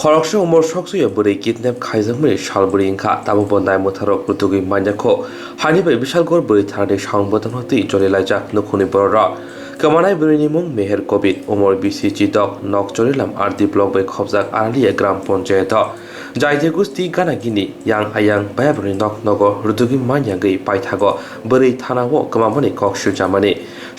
খরকসে Umar সকসুয়ে বरै kidnap খাইজংমনি শালবুরি ইংখা তাবো বন্দায় মুথারক রুতুগি মানজাখো হানিবাই বিশালগড় বरै থানাनि সংবोधन हती जलिलाइजाक नुखुंनि बर'रा कमानाय बरैनि मुं मेहेर कबित उमर बिसि चितक नक चलिलाम आरदि ब्लक बै खबजाक आरलिया ग्राम पन्चायत जायथे गुस्ति गाना गिनि yang ayang bayabri nok nogo rutugi manyangai paithago bरै थानाwo कमामनि कक्सु जामानि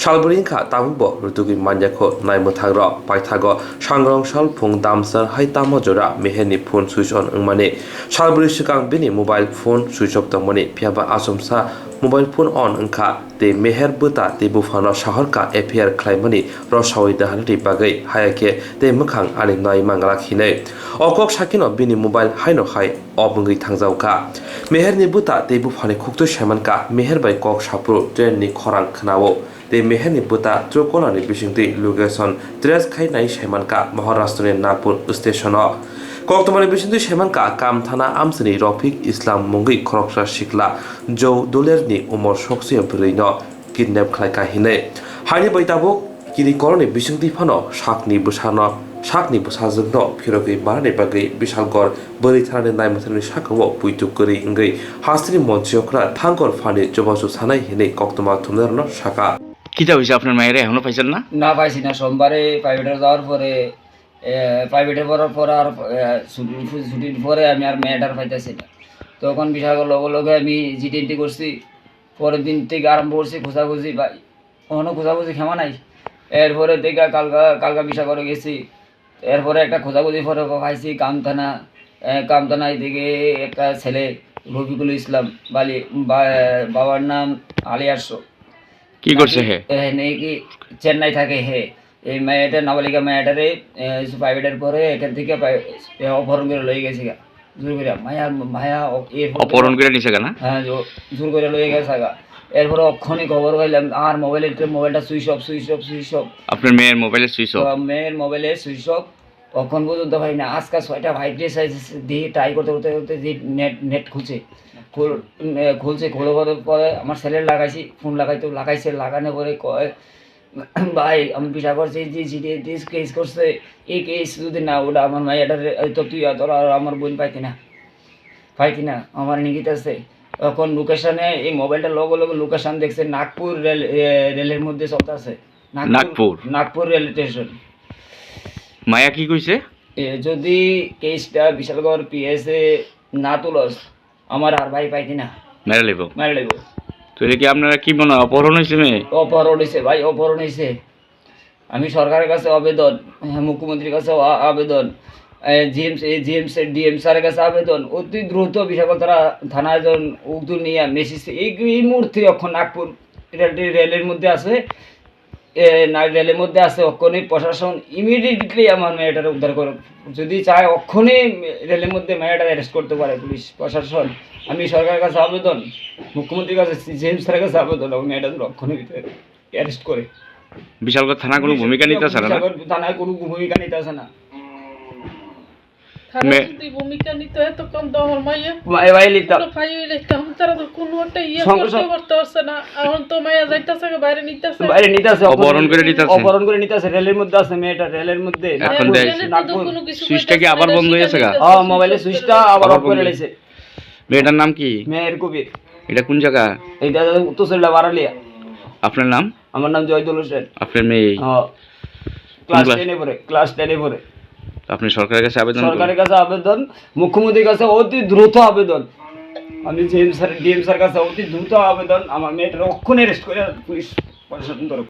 शालबुरि इंखा ताबुबो रुतुगि मान्याखो नायमुथाग्र पाइथागो सांग्रं सल फुं दामसर हाइतामो जरा मेहेरनि फोन सुइच अन अंमानि शालबुरि सिगां बिनि मोबाइल फोन सुइच अफ दंमनि फियाबा आसमसा मोबाइल फोन अन अंखा ते मेहेर बुता ते बुफानो शहरका एफआईआर खालामनि रसावै दाहानि बागै हायाके ते मोखां आनि नाय मांगलाखिनै अकक साकिनो बिनि मोबाइल हाइनो हाय अबंगै थांजावका मेहेरनि बुता ते बुफानि खुक्तु सेमानका मेहेर बाय कक साप्रु ट्रेननि खरां खोनावो ते मेहेरनि बुता त्रुकोनानि बिसिंति लोकेशन ट्रेस खाइनाय सेमानका महाराष्ट्रनि नागपुर स्टेशन कक्तमानि बिसिंति सेमानका काम थाना आमसनि रफिक इस्लाम मुंगै खरकसा सिखला जौ दोलेरनि उमर सकसे ब्रैनो किडनेप खालायका हिनै हानि बैताबो किनि करनि बिसिंति फानो शाकनि बुसाजोंनो फिरगै बारनि बागै बिशालगड़ बरै थानानि नायमुथानि शाखाव पुइतु करै इंगै हास्त्रि मन्त्रियकरा थांगल फानि जबासु सानाय हिनै कक्तमा थुमनारनो शाखा কি যা হয়েছে আপনার মায়ের এখনো পাইছেন না? না পাইছি না। সোমবারে প্রাইভেটে যাওয়ার পরে প্রাইভেটে পড়ার পর আর ছুটির পরে আমি আর মেয়েটার পাইতেছি না। তখন বিষয় লগে লগে আমি জিটিএনটি করছি। পরের দিন থেকে আরম্ভ করছি খোঁজাখুঁজি, বা কখনো খোঁজাখুঁজি ক্ষমা নাই। এরপরে থেকে কালকা বিষয় করে গেছি। এরপরে একটা খোঁজাখুঁজি পরে পাইছি কামতানায় থেকে একটা ছেলে রফিকুল ইসলাম বাবার নাম আলিয়ারশো। কি করছে হে? নাকি চেন্নাই থাকে হে। এই মেয়েটা নাবালিকা মেয়েটারে প্রাইভেটের পরে এখান থেকে অপহরণ করে লয়ে গেছে গা, জোর করে মায়া অপহরণ করে নিছে কেন? হ্যাঁ, জোর করে লয়ে গেছে গা। এরপরে অক্ষণই খবর পাইলাম আর মোবাইলটা সুইচ অফ। আপনার মেয়ের মোবাইলে সুইচ অফ? মেয়ের মোবাইলে সুইচ অফ। অক্ষণ পর্যন্ত ভাই না। আজকাল 6টা ভাইব্রেট দিয়ে ট্রাই করতে নেট খুলছে। খোলার পরে আমার ছেলের লাগাইছি, ফোন লাগাইছে। লাগানোর পরে কয় ভাই আমি বিচার করছি যে জিডিএস কেস করছে, এই কেস যদি না ওটা আমার মাইয়াটার তো তুই তোরা আমার বোন পাইতি না আমার নিগিত আছে। এখন লোকেশনে এই মোবাইলটা লগে লোকেশন দেখছে নাগপুর রেলের মধ্যে চলতেছে। Nagpur rail station. মায়া কি কইছে? যদি কেসটা বিশালগড় পিএসএ না তুলস আমার আর ভাই পাইতি না, মেরে লেব। তো এটা কি আপনারা কি মনে হয় অপহরণ হয়েছে? অপহরণ হয়েছে ভাই, অপহরণ হয়েছে। আমি সরকারের কাছে আবেদন, মুখ্যমন্ত্রীর কাছে আবেদন, ডিএম স্যারের কাছে আবেদন, অতি দ্রুত বিশাল থানায় উদ্যোগ নিয়ে মেসেজ। এই মুহূর্তে এখন নাগপুর রেলের মধ্যে আছে, অক্ষণে প্রশাসন ইমিডিয়েটলি আমার মেয়েটার উদ্ধার করে। যদি চায় অক্ষণে রেলের মধ্যে মেয়েটার অ্যারেস্ট করতে পারে পুলিশ প্রশাসন। আমি সরকারের কাছে আবেদন, মুখ্যমন্ত্রীর কাছে, জেএম স্যারের কাছে আবেদন, মেয়েটার অক্ষণে অ্যারেস্ট করে। বিশালগড় থানা কোনো ভূমিকা নিতেছে না? থানায় কোনো ভূমিকা নিতেছে না। অপহরণ করে নিতেছে রেলের মধ্যে আছে মেয়েটা, রেলের মধ্যে। সুইচটা কি আবার বন্ধ হয়েছে? মোবাইলের সুইচটা আবার অফ করে রেখেছে। মেয়েটার নাম কি? মেহের কবির। এটা কোন জায়গা? এটা উত্তরসিল্লা বারালিয়া। আপনার নাম? আমার নাম জয়দুল হোসেন। আপনার মেয়ে ক্লাস 10 পড়ে। আপনি সরকারের কাছে আবেদন, মুখ্যমন্ত্রীর কাছে অতি দ্রুত আবেদন, আমি ডিএম স্যার কাছে অতি দ্রুত আবেদন, আমার মেয়েটার অক্ষণে অ্যারেস্ট করে পুলিশ প্রশাসন